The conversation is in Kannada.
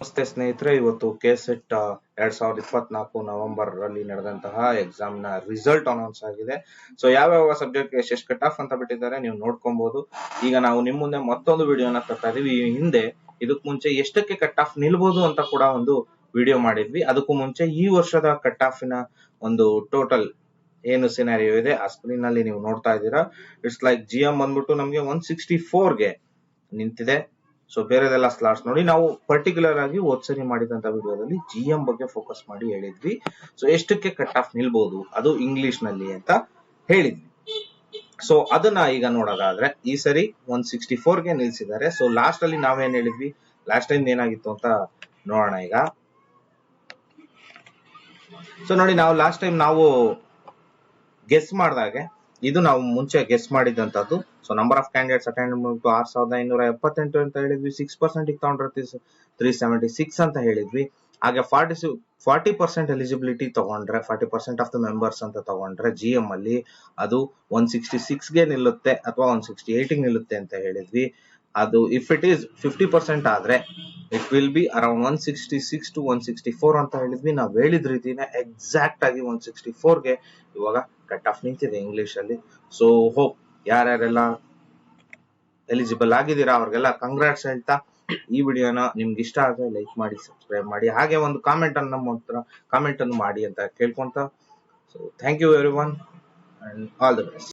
ನಮಸ್ತೆ ಸ್ನೇಹಿತರೆ, ಇವತ್ತು ಕೆಸೆಟ್ 2024 ನವೆಂಬರ್ ಅಲ್ಲಿ ನಡೆದಂತಹ ಎಕ್ಸಾಮ್ ನ ರಿಸಲ್ಟ್ ಅನೌನ್ಸ್ ಆಗಿದೆ. ಸೊ ಯಾವ ಸಬ್ಜೆಕ್ಟ್ ಎಷ್ಟು ಕಟ್ ಆಫ್ ಅಂತ ಬಿಟ್ಟಿದ್ದಾರೆ ನೀವು ನೋಡ್ಕೊಬಹುದು. ಈಗ ನಾವು ನಿಮ್ ಮುಂದೆ ಮತ್ತೊಂದು ವಿಡಿಯೋನ ತರ್ತಾ ಇದೀವಿ. ಈ ಹಿಂದೆ ಇದಕ್ ಮುಂಚೆ ಎಷ್ಟಕ್ಕೆ ಕಟ್ ಆಫ್ ನಿಲ್ಬಹುದು ಅಂತ ಕೂಡ ಒಂದು ವಿಡಿಯೋ ಮಾಡಿದ್ವಿ. ಅದಕ್ಕೂ ಮುಂಚೆ ಈ ವರ್ಷದ ಕಟ್ ಆಫ್ ನ ಒಂದು ಟೋಟಲ್ ಏನು ಸಿನಾರಿಯೋ ಇದೆ ಆ ಸ್ಕ್ರೀನ್ ಅಲ್ಲಿ ನೀವು ನೋಡ್ತಾ ಇದ್ದೀರಾ. ಇಟ್ಸ್ ಲೈಕ್ GM ಬಂದ್ಬಿಟ್ಟು ನಮ್ಗೆ 164 ಗೆ ನಿಂತಿದೆ. ಸೊ ಬೇರೆದೆಲ್ಲ ಸ್ಲಾಟ್ಸ್ ನೋಡಿ. ನಾವು ಪರ್ಟಿಕ್ಯುಲರ್ ಆಗಿ ಸರಿ ಮಾಡಿದಂತ ವಿಡಿಯೋದಲ್ಲಿ GM ಬಗ್ಗೆ ಫೋಕಸ್ ಮಾಡಿ ಹೇಳಿದ್ವಿ. ಸೊ ಎಷ್ಟಕ್ಕೆ ಕಟ್ ಆಫ್ ನಿಲ್ಬಹುದು ಅದು ಇಂಗ್ಲಿಷ್ ನಲ್ಲಿ ಅಂತ ಹೇಳಿದ್ವಿ. ಸೊ ಅದನ್ನ ಈಗ ನೋಡೋದಾದ್ರೆ ಈ ಸರಿ 164 ಗೆ ನಿಲ್ಸಿದ್ದಾರೆ. ಸೊ ಲಾಸ್ಟ್ ಅಲ್ಲಿ ನಾವೇನ್ ಹೇಳಿದ್ವಿ, ಲಾಸ್ಟ್ ಟೈಮ್ ಏನಾಗಿತ್ತು ಅಂತ ನೋಡೋಣ ಈಗ. ಸೊ ನೋಡಿ, ನಾವು ಲಾಸ್ಟ್ ಟೈಮ್ ನಾವು ಗೆಸ್ ಮಾಡಿದಾಗೆ ಇದು ನಾವು ಮುಂಚೆ ಗೆಸ್ ಮಾಡಿದಂತದ್ದು. So number of candidates attend 6578 ಅಂತ ಹೇಳಿದ್ವಿ. 6% ತಗೊಂಡ್ರೆ 376 ಅಂತ ಹೇಳಿದ್ವಿ. ಹಾಗೆ 40% ಎಲಿಜಿಬಿಲಿಟಿ ತಗೊಂಡ್ರೆ 40% ಆಫ್ ದ ಮೆಂಬರ್ಸ್ ಅಂತ ತಗೊಂಡ್ರೆ GM ಅಲ್ಲಿ ಅದು 166 ಗೆ ನಿಲ್ಲುತ್ತೆ ಅಥವಾ 168 ಗೆ ನಿಲ್ಲುತ್ತೆ ಅಂತ ಹೇಳಿದ್ವಿ. ಅದು ಇಫ್ ಇಟ್ ಈಸ್ 50% ಆದ್ರೆ it will be around 166 to 164 ಅಂತ ಹೇಳಿದ್ವಿ. ನಾವು ಹೇಳಿದ ರೀತಿನೇ ಎಕ್ಸಾಕ್ಟ್ ಆಗಿ 164 ಗೆ ಇವಾಗ ಕಟ್ ಆಫ್ ನಿಂತಿದೆ ಇಂಗ್ಲಿಷ್ ಅಲ್ಲಿ. ಸೊ ಹೋಪ್ ಯಾರ್ಯಾರೆಲ್ಲ ಎಲಿಜಿಬಲ್ ಆಗಿದ್ದೀರಾ ಅವ್ರಿಗೆಲ್ಲ ಕಂಗ್ರಾಟ್ಸ್ ಹೇಳ್ತಾ, ಈ ವಿಡಿಯೋನ ನಿಮ್ಗೆ ಇಷ್ಟ ಆದ್ರೆ ಲೈಕ್ ಮಾಡಿ, ಸಬ್ಸ್ಕ್ರೈಬ್ ಮಾಡಿ, ಹಾಗೆ ಒಂದು ಕಾಮೆಂಟ್ ಅನ್ನು ಮಾಡಿ ಅಂತ ಕೇಳ್ಕೊಂತ. So thank you everyone and all the best.